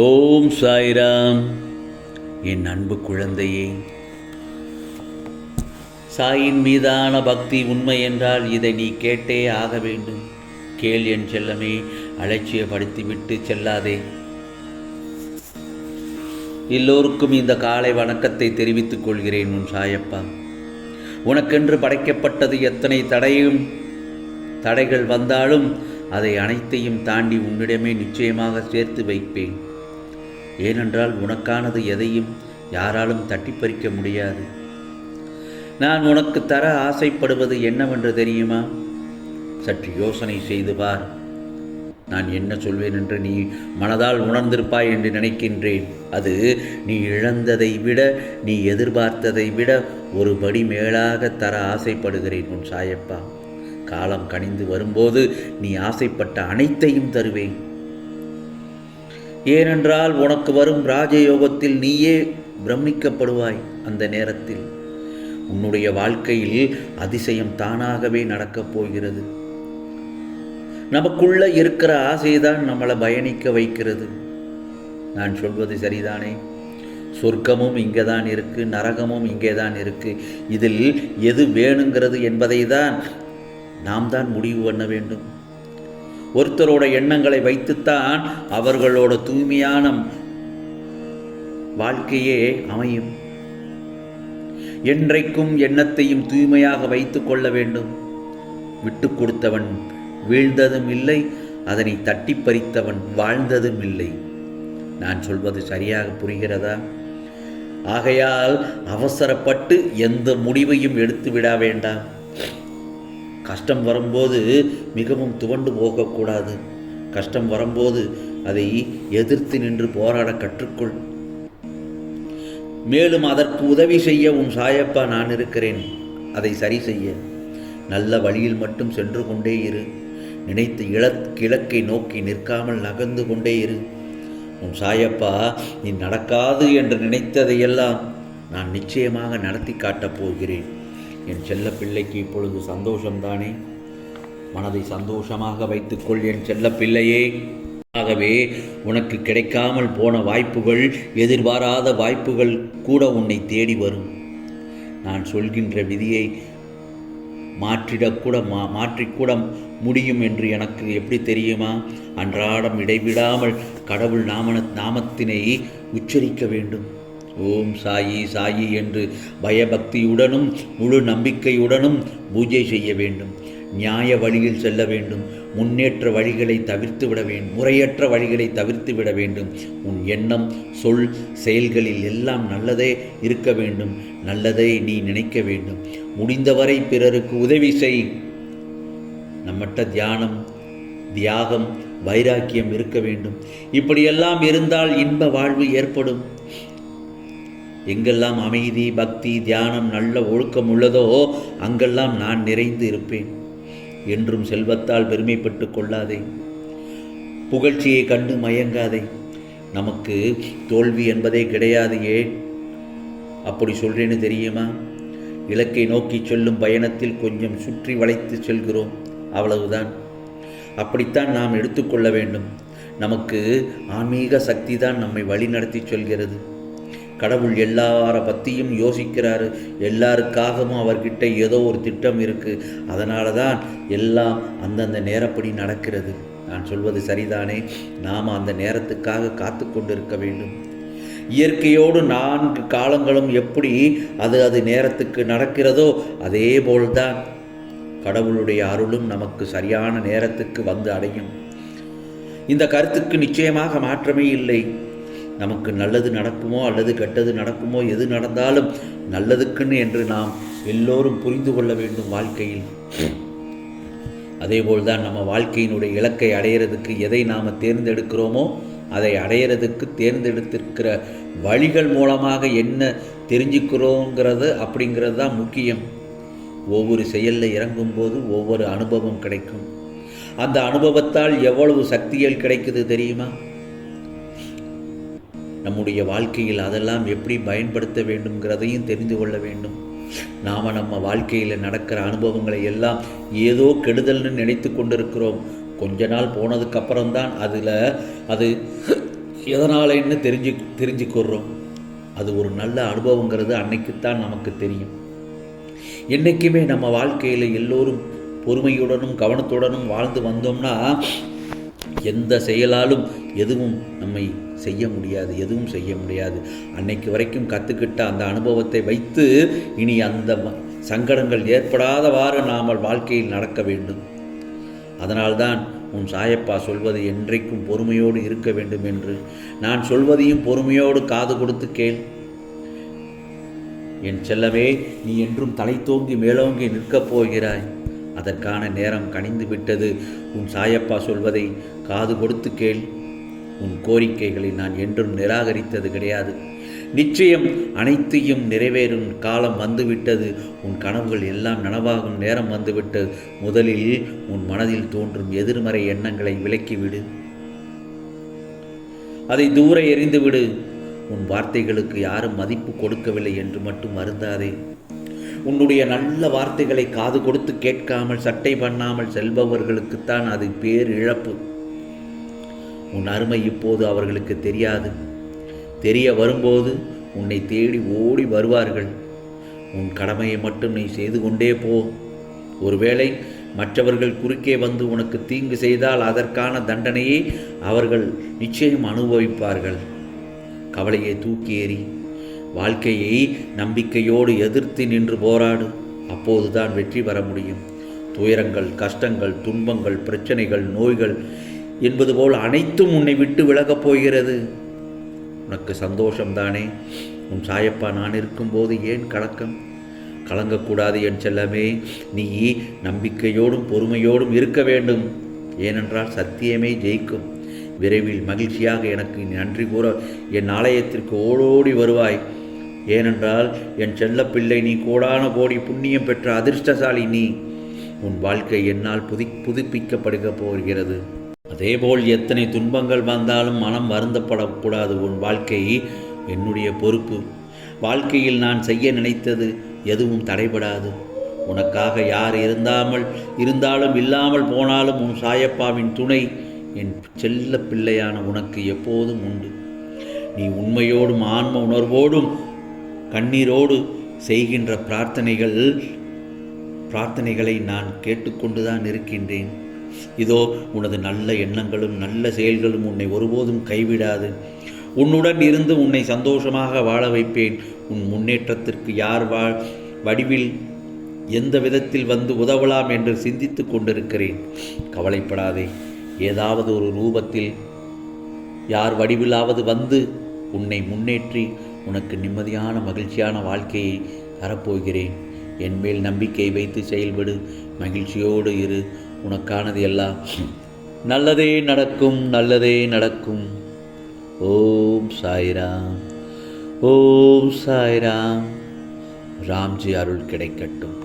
ஓம் சாய்ராம். என் அன்பு குழந்தையே, சாயின் மீதான பக்தி உண்மை என்றால் இதை நீ கேட்டே ஆக வேண்டும். கேள் என் செல்லமே, அலட்சியப்படுத்திவிட்டு செல்லாதே. எல்லோருக்கும் இந்த காலை வணக்கத்தை தெரிவித்துக் கொள்கிறேன். உன் சாயப்பா, உனக்கென்று படைக்கப்பட்டது எத்தனை தடைகள் வந்தாலும் அதை அனைத்தையும் தாண்டி உன்னிடமே நிச்சயமாக சேர்த்து வைப்பேன். ஏனென்றால் உனக்கானது எதையும் யாராலும் தட்டி பறிக்க முடியாது. நான் உனக்கு தர ஆசைப்படுவது என்னவென்று தெரியுமா? சற்று யோசனை செய்து பார். நான் என்ன சொல்வேன் என்று நீ மனதால் உணர்ந்திருப்பாய் என்று நினைக்கின்றேன். அது நீ இழந்ததை விட, நீ எதிர்பார்த்ததை விட ஒரு படி மேலாக தர ஆசைப்படுகிறேன் உன் சாயப்பா. காலம் கனிந்து வரும்போது நீ ஆசைப்பட்ட அனைத்தையும் தருவேன். ஏனென்றால் உனக்கு வரும் ராஜயோகத்தில் நீயே பிரமிக்கப்படுவாய். அந்த நேரத்தில் உன்னுடைய வாழ்க்கையில் அதிசயம் தானாகவே நடக்கப் போகிறது. நமக்குள்ள இருக்கிற ஆசைதான் நம்மளை பயணிக்க வைக்கிறது. நான் சொல்வது சரிதானே? சொர்க்கமும் இங்கே தான் இருக்குது, நரகமும் இங்கே தான் இருக்குது. இதில் எது வேணுங்கிறது என்பதை தான் நாம் தான் முடிவு பண்ண வேண்டும். ஒருத்தரோட எண்ணங்களை வைத்துத்தான் அவர்களோட தூய்மையான வாழ்க்கையே அமையும். என்றைக்கும் எண்ணத்தையும் தூய்மையாக வைத்து கொள்ள வேண்டும். விட்டு கொடுத்தவன் வீழ்ந்ததும் இல்லை, அதனை தட்டி பறித்தவன் வாழ்ந்ததும் இல்லை. நான் சொல்வது சரியாக புரிகிறதா? ஆகையால் அவசரப்பட்டு எந்த முடிவையும் எடுத்து விட வேண்டாம். கஷ்டம் வரும்போது மிகவும் துவண்டு போகக்கூடாது. கஷ்டம் வரும்போது அதை எதிர்த்து நின்று போராட கற்றுக்கொள். மேலும் அதற்கு உதவி செய்ய உன் சாயப்பா நான் இருக்கிறேன். அதை சரி செய்ய நல்ல வழியில் மட்டும் சென்று கொண்டே இரு. நினைத்து இலக்கை நோக்கி நிற்காமல் நகர்ந்து கொண்டே இரு. உன் சாயப்பா நீ நடக்காது என்று நினைத்ததையெல்லாம் நான் நிச்சயமாக நடத்தி காட்டப் போகிறேன். என் செல்ல பிள்ளைக்கு இப்பொழுது சந்தோஷம்தானே? மனதை சந்தோஷமாக வைத்துக்கொள் என் செல்ல பிள்ளையே. ஆகவே உனக்கு கிடைக்காமல் போன வாய்ப்புகள், எதிர்பாராத வாய்ப்புகள் கூட உன்னை தேடி வரும். நான் சொல்கின்ற விதியை மாற்றிக்கூட முடியும் என்று எனக்கு எப்படி தெரியுமா? அன்றாடம் இடைவிடாமல் கடவுள் நாமத்தினை உச்சரிக்க வேண்டும். ஓம் சாயி சாயி என்று பயபக்தியுடனும் முழு நம்பிக்கையுடனும் பூஜை செய்ய வேண்டும். நியாய வழியில் செல்ல வேண்டும். முன்னேற்ற வழிகளை தவிர்த்து விட வேண்டும். முறையற்ற வழிகளை தவிர்த்து விட வேண்டும். உன் எண்ணம், சொல், செயல்களில் எல்லாம் நல்லதே இருக்க வேண்டும். நல்லதை நீ நினைக்க வேண்டும். முடிந்தவரை பிறருக்கு உதவி செய். நம்மட்ட தியானம், தியாகம், வைராக்கியம் இருக்க வேண்டும். இப்படியெல்லாம் இருந்தால் இன்ப வாழ்வு ஏற்படும். எங்கெல்லாம் அமைதி, பக்தி, தியானம், நல்ல ஒழுக்கம் உள்ளதோ அங்கெல்லாம் நான் நிறைந்து இருப்பேன். என்றும் செல்வத்தால் பெருமைப்பட்டு கொள்ளாதே. புகழ்ச்சியை கண்டு மயங்காதே. நமக்கு தோல்வி என்பதே கிடையாது. அப்படி சொல்றேன்னு தெரியுமா? இலக்கை நோக்கி செல்லும் பயணத்தில் கொஞ்சம் சுற்றி வளைத்து செல்கிறோம், அவ்வளவுதான். அப்படித்தான் நாம் எடுத்துக்கொள்ள வேண்டும். நமக்கு ஆன்மீக சக்தி தான் நம்மை வழிநடத்தி செல்கிறது. கடவுள் எல்லார பற்றியும் யோசிக்கிறாரு. எல்லாருக்காகவும் அவர்கிட்ட ஏதோ ஒரு திட்டம் இருக்குது. அதனால தான் எல்லாம் அந்தந்த நேரப்படி நடக்கிறது. நான் சொல்வது சரிதானே? நாம் அந்த நேரத்துக்காக காத்து கொண்டிருக்க வேண்டும். இயற்கையோடு 4 காலங்களும் எப்படி அது நேரத்துக்கு நடக்கிறதோ அதே போல்தான் கடவுளுடைய அருளும் நமக்கு சரியான நேரத்துக்கு வந்து அடையும். இந்த கருத்துக்கு நிச்சயமாக மாற்றமே இல்லை. நமக்கு நல்லது நடக்குமோ அல்லது கெட்டது நடக்குமோ, எது நடந்தாலும் நல்லதுக்குன்னு என்று நாம் எல்லோரும் புரிந்து கொள்ள வேண்டும் வாழ்க்கையில். அதேபோல்தான் நம்ம வாழ்க்கையினுடைய இலக்கை அடையிறதுக்கு எதை நாம் தேர்ந்தெடுக்கிறோமோ அதை அடையிறதுக்கு தேர்ந்தெடுத்திருக்கிற வழிகள் மூலமாக என்ன தெரிஞ்சுக்கிறோங்கிறது அப்படிங்கிறது தான் முக்கியம். ஒவ்வொரு செயலில் இறங்கும்போது ஒவ்வொரு அனுபவம் கிடைக்கும். அந்த அனுபவத்தால் எவ்வளவு சக்திகள் கிடைக்குது தெரியுமா? நம்முடைய வாழ்க்கையில் அதெல்லாம் எப்படி பயன்படுத்த வேண்டும்ங்கிறதையும் தெரிந்து கொள்ள வேண்டும். நாம் நம்ம வாழ்க்கையில் நடக்கிற அனுபவங்களை எல்லாம் ஏதோ கெடுதல்னு நினைத்து கொண்டிருக்கிறோம். கொஞ்ச நாள் போனதுக்கப்புறம்தான் அது எதனாலன்னு தெரிஞ்சுக்கிறோம். அது ஒரு நல்ல அனுபவங்கிறது அன்னைக்குத்தான் நமக்கு தெரியும். என்றைக்குமே நம்ம வாழ்க்கையில் எல்லோரும் பொறுமையுடனும் கவனத்துடனும் வாழ்ந்து வந்தோம்னா எந்த செயலாலும் எதுவும் நம்மை எதுவும் செய்ய முடியாது. அன்னைக்கு வரைக்கும் கற்றுக்கிட்ட அந்த அனுபவத்தை வைத்து இனி அந்த சங்கடங்கள் ஏற்படாதவாறு நாம் வாழ்க்கையில் நடக்க வேண்டும். அதனால்தான் உன் சாயப்பா சொல்வது என்றைக்கும் பொறுமையோடு இருக்க வேண்டும் என்று. நான் சொல்வதையும் பொறுமையோடு காது கொடுத்து கேள். என் செல்லவே, நீ என்றும் தலை தோங்கி மேலோங்கி நிற்கப் போகிறாய். அதற்கான நேரம் கனிந்து விட்டது. உன் சாயப்பா சொல்வதை காது கொடுத்து கேள். உன் கோரிக்கைகளை நான் என்றும் நிராகரித்தது கிடையாது. நிச்சயம் அனைத்தையும் நிறைவேறும் காலம் வந்துவிட்டது. உன் கனவுகள் எல்லாம் நனவாகும் நேரம் வந்துவிட்டது. முதலில் உன் மனதில் தோன்றும் எதிர்மறை எண்ணங்களை விலக்கிவிடு. அதை தூர எறிந்துவிடு. உன் வார்த்தைகளுக்கு யாரும் மதிப்பு கொடுக்கவில்லை என்று மட்டும் வருந்தாதே. உன்னுடைய நல்ல வார்த்தைகளை காது கொடுத்து கேட்காமல் சட்டை பண்ணாமல் செல்பவர்களுக்குத்தான் அது பேரிழப்பு. உன் அருமை இப்போது அவர்களுக்கு தெரியாது. தெரிய வரும்போது உன்னை தேடி ஓடி வருவார்கள். உன் கடமையை மட்டும் நீ செய்து கொண்டே போ. ஒருவேளை மற்றவர்கள் குறுக்கே வந்து உனக்கு தீங்கு செய்தால் அதற்கான தண்டனையை அவர்கள் நிச்சயம் அனுபவிப்பார்கள். கவலையை தூக்கி எறி. வாழ்க்கையை நம்பிக்கையோடு எதிர்த்து நின்று போராடு. அப்போதுதான் வெற்றி பெற முடியும். துயரங்கள், கஷ்டங்கள், துன்பங்கள், பிரச்சனைகள், நோய்கள் என்பது போல் அனைத்தும் உன்னை விட்டு விலகப் போகிறது. உனக்கு சந்தோஷம்தானே? உன் சாயப்பா நான் இருக்கும்போது ஏன் கலக்கம்? கலங்கக்கூடாது என் செல்லமே. நீ நம்பிக்கையோடும் பொறுமையோடும் இருக்க வேண்டும். ஏனென்றால் சத்தியமே ஜெயிக்கும். விரைவில் மகிழ்ச்சியாக எனக்கு நன்றி கூற என் ஆலயத்திற்கு ஓடோடி வருவாய். ஏனென்றால் என் செல்லப்பிள்ளை, நீ கோடான கோடி புண்ணியம் பெற்ற அதிர்ஷ்டசாலி. நீ உன் வாழ்க்கை என்னால் புதுப்பிக்கப்படுக போகிறது. அதேபோல் எத்தனை துன்பங்கள் வந்தாலும் மனம் வருந்தப்படக்கூடாது. உன் வாழ்க்கை என்னுடைய பொறுப்பு. வாழ்க்கையில் நான் செய்ய நினைத்தது எதுவும் தடைபடாது. உனக்காக யார் இருந்தாலும் இல்லாமல் போனாலும் உன் சாயப்பாவின் துணை என் செல்ல பிள்ளையான உனக்கு எப்போதும் உண்டு. நீ உண்மையோடும் ஆன்ம உணர்வோடும் கண்ணீரோடு செய்கின்ற பிரார்த்தனைகளை நான் கேட்டுக்கொண்டுதான் இருக்கின்றேன். இதோ உனது நல்ல எண்ணங்களும் நல்ல செயல்களும் உன்னை ஒருபோதும் கைவிடாது. உன்னுடன் இருந்து உன்னை சந்தோஷமாக வாழ வைப்பேன். உன் முன்னேற்றத்திற்கு யார் வடிவில் எந்த விதத்தில் வந்து உதவலாம் என்று சிந்தித்து கொண்டிருக்கிறேன். கவலைப்படாதே. ஏதாவது ஒரு ரூபத்தில் யார் வடிவிலாவது வந்து உன்னை முன்னேற்றி உனக்கு நிம்மதியான மகிழ்ச்சியான வாழ்க்கையை தரப்போகிறேன். என்மேல் நம்பிக்கை வைத்து செயல்படு. மகிழ்ச்சியோடு இரு. உனக்கானது எல்லாம் நல்லதே நடக்கும், நல்லதே நடக்கும். ஓம் சாய்ராம், ஓம் சாய்ராம். ராம்ஜி அருள் கிடைக்கட்டும்.